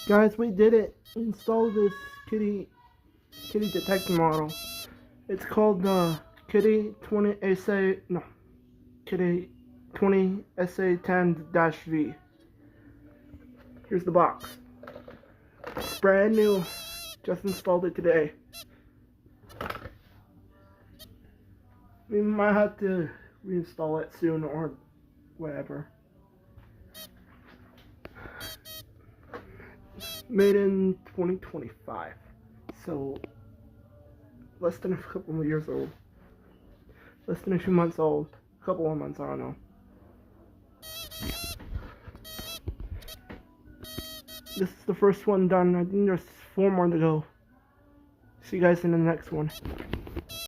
Guys, we did it. We installed this kitty detection model. It's called kidde 20SA kidde 20SA10-v. Here's the box. It's brand new. Just installed it today. We might have to reinstall it soon or whatever. Made in 2025, so less than a couple of years old, less than a few months old, a couple of months, I don't know. This is the first one done. I think there's 4 more to go. See you guys in the next one.